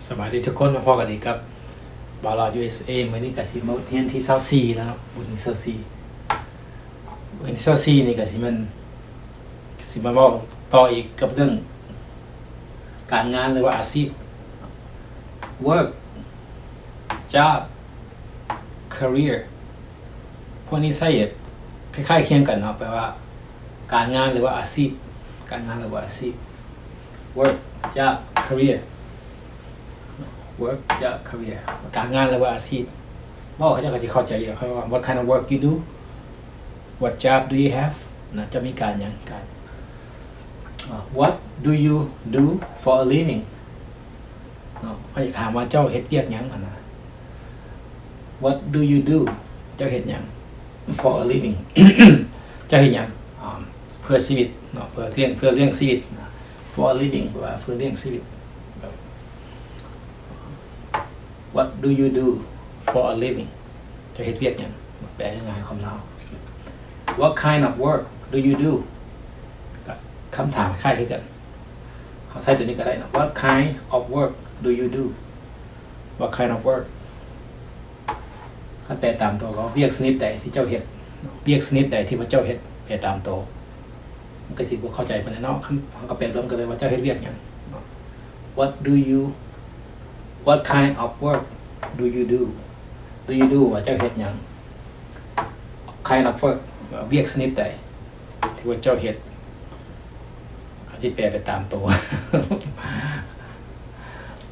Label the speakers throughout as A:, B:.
A: สวัสดีทุกคนมาพอกันอีกครับบาลา USA มื้อนี้ก็สิมาเรียนที่24แล้วครับบน24นี่ก็สิมาบอกต่ออีกกับเรื่องการงานหรือว่าอาชีพ work job career พวกนี้ใช้คล้ายๆเคียงกันเนาะแปลว่าการงานหรือว่าอาชีพการงานหรือว่าอาชีพ work job career work job career การงานหรือว่าอาชีพบอกเขาจะเข้าใจอยู่ครับว่า what kind of work you do what job do you have นะจะมีการอย่างการ what do you do for a living เนาะเขาจะถามว่าเจ้าเฮ็ดเวียกหยังนะ what do you do เจ้าเฮ็ดหยัง for a living เจ้าเฮ็ดหยังเพื่อชีวิตเนาะเพื่อเลี้ยงชีวิต for a living แปลว่าเพื่อเลี้ยงชีวิตWhat do you do for a living จะเฮ็ดเวียกหยังแปลง่ายๆคำเล่า What kind of work do you do คำถามคล้ายกันเขาใช้ตัวนี้ก็ได้นะ What kind of work do you do What kind of work ถ้าแปลตามตัวก็เวียกชนิดใดที่เจ้าเฮ็ดเวียกชนิดใดที่พระเจ้าเฮ็ดแปลตามตัวมันก็สิบ่เข้าใจปานนั้นเนาะเขาก็แปลรวมกันเลยว่าเจ้าเฮ็ดเวียกหยัง What kind of work do you do ว่าเจ้าเฮ็ดหยัง kind of work เวียกชนิดใดที่ว่าเจ้าเฮ็ดเขาสิแปลไปตามตัว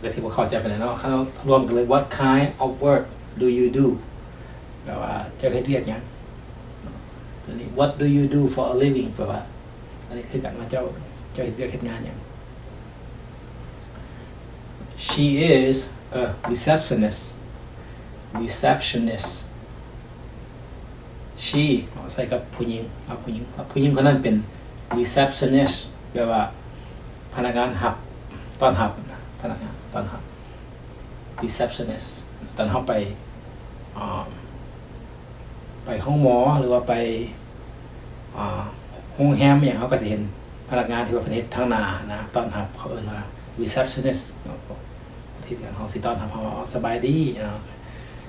A: ก็สิบ่เข้าใจปานนั้นเนาะเขารวมกันเลย What kind of work do you do แปลว่าเจ้าเฮ็ดเวียกหยังตัวนี้ What do you do for a living แปลว่าอันนี้คือกันว่าเจ้าเฮ็ดเวียกเฮ็ดงานหยัง She is a receptionist she ใส่กับผู้หญิงผู้หญิงคนนั้นเป็น receptionist แปลว่าพนักงานต้อนรับพนักงานต้อนรับ receptionist ตอนเข้าไปห้องหมอหรือว่าไปห้องแฮมอย่างเขาก็จะเห็นพนักงานที่ว่าเป็นทางหน้านะต้อนรับเขาเอิ้นว่า receptionist ที่เขาสิต้อนรับเขาสบายดี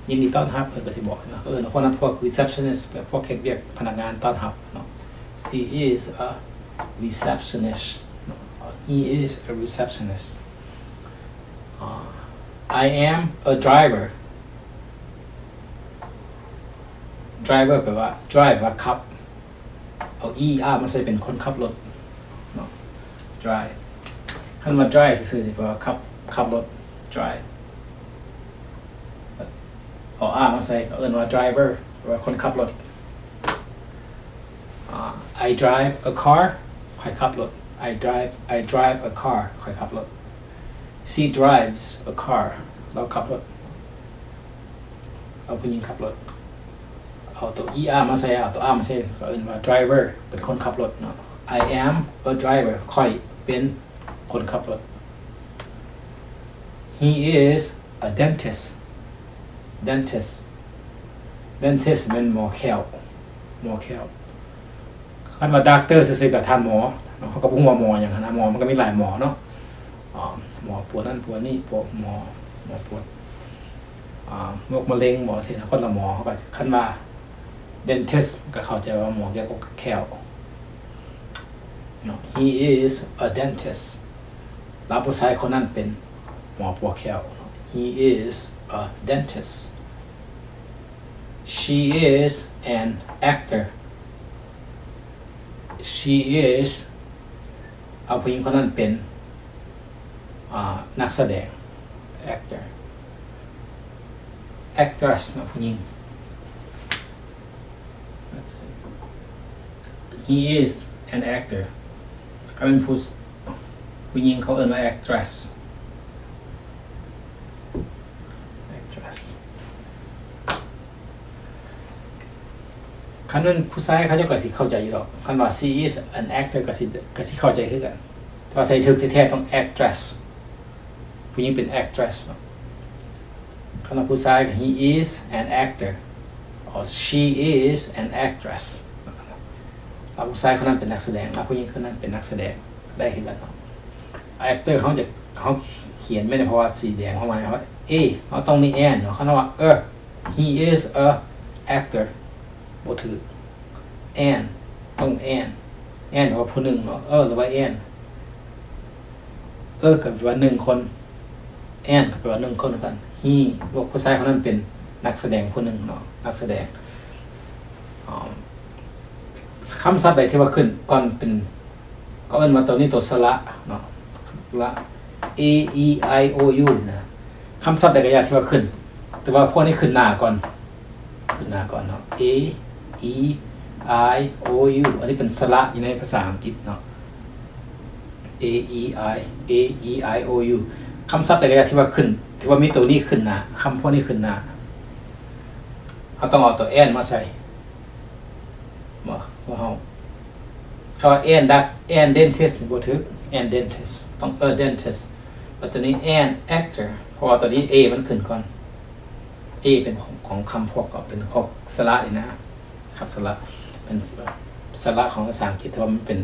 A: ยินดีต้อนรับเพิ่นก็สิบอกนะพวกนั้นพวก receptionist พวกเฮ็ดเวียกพนักงานต้อนรับเนาะ she is a receptionist he is a receptionist I am a driver แปลว่า drive ว่าขับเอา er มาใส่เป็นคนขับรถเนาะ drive คันว่า drive ซื่อๆนี่แปลว่าขับรถ drive เอา r มาใส่เอิ้นว่า driver แปลว่าคนขับรถI drive a car ค่อยขับรถ I drive a car ค่อยขับรถ she drives a car เราขับรถเอาผู้หญิงขับรถเอาตัว er มาใส่เอาตัว r มาใส่ก็เอิ้นว่า driver เป็นคนขับรถเนาะ I am a driver ค่อยเป็นคนขับรถ He is a dentist เป็นหมอแควคันว่า doctor ซื่อๆก็ท่านหมอเขาก็บ่ฮู้ว่าหมอหยังนะหมอมันก็มีหลายหมอเนาะหมอปวดนั่นปวดนี่หมอปวดโรคมะเร็งหมอสินะคนละหมอเขาก็คันว่า dentist ก็เข้าใจว่าหมอเกี่ยวกับแควเนาะ He is a dentist แล้วผู้ชายคนนั้นเป็นหมอปวดแคว He is a dentist She is an actor She is เอาผู้หญิงคนนั้นเป็นนักแสดง actress นะผู้หญิง He is an actor เขาเป็นผู้หญิงเขาเอิ้นว่า actress คันนั้นผู้ชายเขาเจ้าก็สิเข้าใจอยู่ดอกคันว่า she is an actor ก็สิเข้าใจคือกันแต่ว่าใส่ถึกแท้ๆต้อง actress ผู้หญิงเป็น actress เนาะคันว่าผู้ชายก็ he is an actor or she is an actress ผู้ชายคนนั้นเป็นนักแสดงผู้หญิงคนนั้นเป็นนักแสดงได้คือกันเนาะ actor เขาจะ เขาเขียนไม่ได้เพราะว่าสีแดงเข้ามาเพราะเขาต้องมี and เนาะเขาต้องว่าhe is a actor บ่ถือ and ต้อง and ว่าผู้หนึ่งเนาะหรือว่า and กับว่าหนึ่งคน and กับว่าหนึ่งคนกัน he ว่าผู้ชายคนนั้นเป็นนักแสดงผู้หนึ่งเนาะนักแสดงคำศัพท์ใดที่ว่าขึ้นก่อนเป็นก็เอิ้นมาตัวนี้ตัวสระเนาะละ a e i o u นะคำศัพท์ใดก็อยากที่ว่าขึ้นแต่ว่าพวกนี้ขึ้นหน้าก่อนเนาะ a e i o u อันนี้เป็นสระอยู่ในภาษาอังกฤษเนาะ a e i o u คำศัพท์ใดก็อยากที่ว่าขึ้นที่ว่ามีตัวนี้ขึ้นหน้าคำพวกนี้ขึ้นหน้าเราต้องเอาตัว and มาใส่ว่าเฮาเขาว่า and dentist บ่ถูก and dentist ต้องdentist แต่ตัวนี้ and actor เพราะว่าตัวนี้ a มันขึ้นก่อน a เป็นของคำพวกก็เป็นพวกสระนี่นะครับสระเป็นสระของภาษาอังกฤษแต่ว่ามันเป็น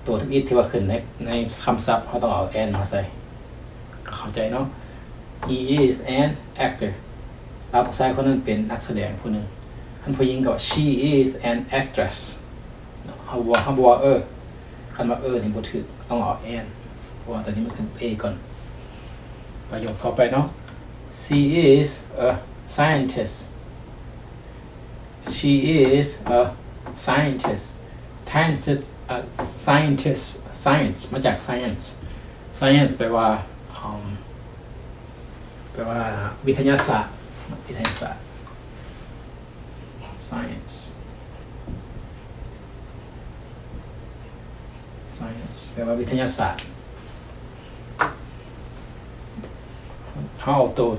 A: ตัวทุกอีที่ว่าขึ้นในคำศัพท์เขาต้องเอา and มาใส่ก็เข้าใจเนาะ he is an actor แล้วผู้ชายคนนั้นเป็นนักแสดงผู้หนึ่งอันผู้หญิงก็ she is an actress เขาบอกคันว่านี่บ่ถูกต้องเอา and เพราะว่าตอนนี้มันขึ้น a ก่อนประโยคต่อไปเนาะ she is a scientist she is a scientist science มาจาก science แปลว่าวิทยาศาสตร์science แปลว่าวิทยาศาสตร์เขาเอาตัว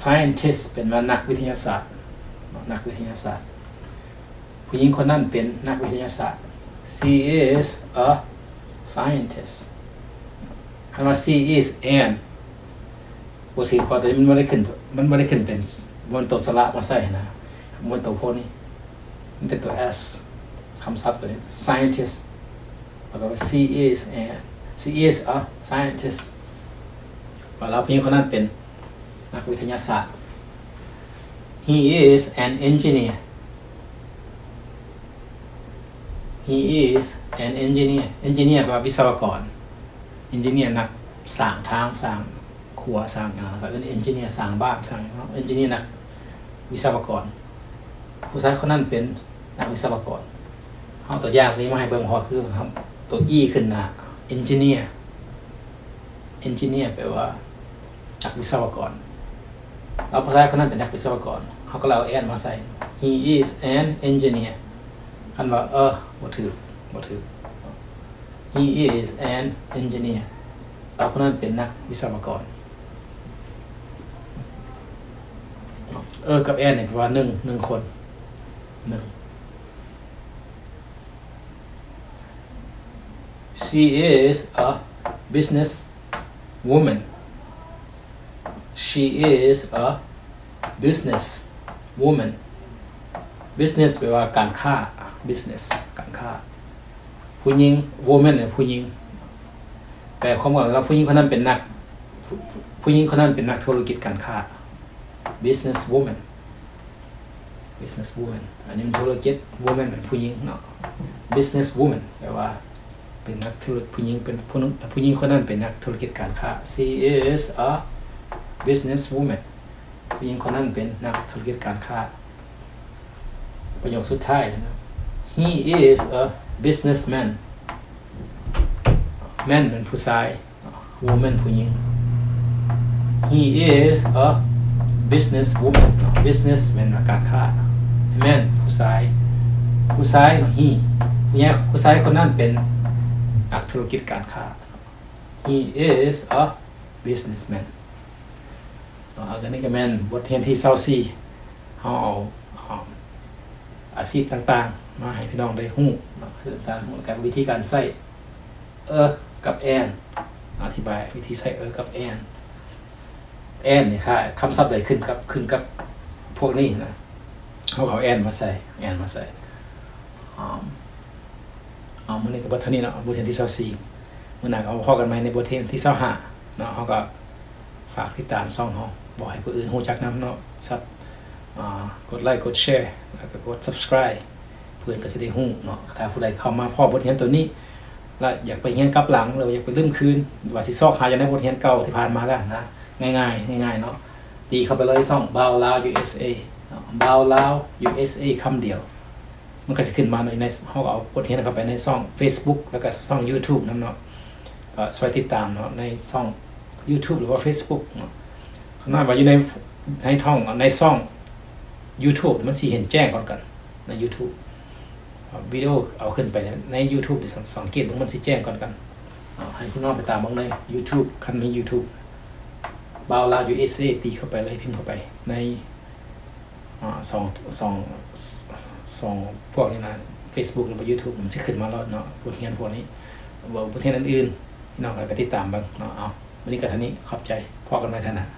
A: scientist เป็นว่านักวิทยาศาสตร์ผู้หญิงคนนั้นเป็นนักวิทยาศาสตร์ she is a scientist คำว่า she is an บ่สิพอแต่มันบ่ได้ขึ้นเป็นบนตัวสระมาใส่นะบนตัวพวกนี้มันเป็นตัว s คำศัพท์ตัวนี้ scientist แล้วก็ she is a scientist แล้วผู้หญิงคนนั้นเป็นนักวิทยาศาสตร์ he is an engineer แปลว่าวิศวกร engineer นักสร้างทางสร้างครัวสร้างแล้วก็เอนจิเนียร์สร้างบ้านสร้างเอนจิเนียร์นักวิศวกรผู้ชายคนนั้นเป็นนักวิศวกรเอาตัวอย่างนี้มาให้เบิ่งพอคือครับตัว e ขึ้นหน้า engineer แปลว่านักวิศวกรเอาผู้ชายคนนั้นเป็นนักวิศวกรเขาก็เอา an มาใส่ he is an engineer คันว่าบ่ถูก he is an engineer เอาคนนั้นเป็นนักวิศวกรกับ and เนี่ยแปลว่าหนึ่งคนshe is a business woman business แปลว่าการค้า business การค้าผู้หญิง woman เนี่ยผู้หญิงแปลความว่าผู้หญิงคนนั้นเป็นนักธุรกิจการค้า business woman อันนี้มันธุรกิจ woman เป็นผู้หญิงเนาะ business woman แปลว่าเป็นนักธุรกิจผู้หญิงเป็นผู้หญิงคนนั้นเป็นนักธุรกิจการค้า she is a business woman ผู้หญิงคนนั้นเป็นนักธุรกิจการค้าประโยคสุดท้ายนะ he is a businessman man เป็นผู้ชาย woman ผู้หญิง he is a business woman business เป็นการค้า man ผู้ชาย he ผู้ชายคนนั้นเป็นนักธุรกิจการค้า he is a businessman อันนี้ก็แม่นบทเรียนที่24เขาเอาอาชีพต่างๆมาให้พี่น้องได้ฮู้ต่างๆกับวิธีการใช้กับ and อธิบายวิธีใช้กับ and นี่ค่ะคำศัพท์ใดขึ้นกับพวกนี้นะเขาเอา and มาใส่ เอามื้อนี้ก็บ่เท่านี้เนาะบทเรียนที่24มื้อหน้าก็เอาพอกันใหม่ในบทเรียนที่25เนาะเฮาก็ฝากติดตามช่องเฮาบ่ให้ผู้อื่นรู้จักนำเนาะกดไลค์กดแชร์แล้วก็กด Subscribe เพื่อนก็สิได้รู้เนาะถ้าผู้ใดเข้ามาพอบทเรียนตัวนี้แล้วอยากไปเรียนกลับหลังหรืออยากไปลืมคืนว่าสิซอกหาอย่างในบทเรียนเก่าที่ผ่านมาแล้วนะง่ายๆเนาะตีเข้าไปเลยช่องบาวลาว USA เนาะบาวลาว USA คำเดียวมันก็จะขึ้นมาในห้องเอาบทเรียนเข้าไปในช่อง Facebook แล้วก็ช่อง YouTube นั่นเนาะก็ช่วยติดตามเนาะในช่อง YouTube หรือว่า Facebook เนาะขนาดว่าอยู่ในช่อง YouTube มันสิเห็นแจ้งก่อนกันใน YouTube วิดีโอเอาขึ้นไปใน YouTube ดิสังเกตว่ามันสิแจ้งก่อนกันให้พี่น้องไปตามบ้างใน YouTube คันมี YouTube บาวลาว USA ตีเข้าไปเลยพิมพ์เข้าไปในสองพวกนี้นะ Facebook หรือว่า YouTube มันจะขึ้นมาแล้วเนาะบทเรียนพวกนี้บทเรียนอื่นๆพี่น้องไปติดตามบ้างเนาะเอาวันนี้ก็เท่านี้ขอบใจพอกันไว้เท่านั้น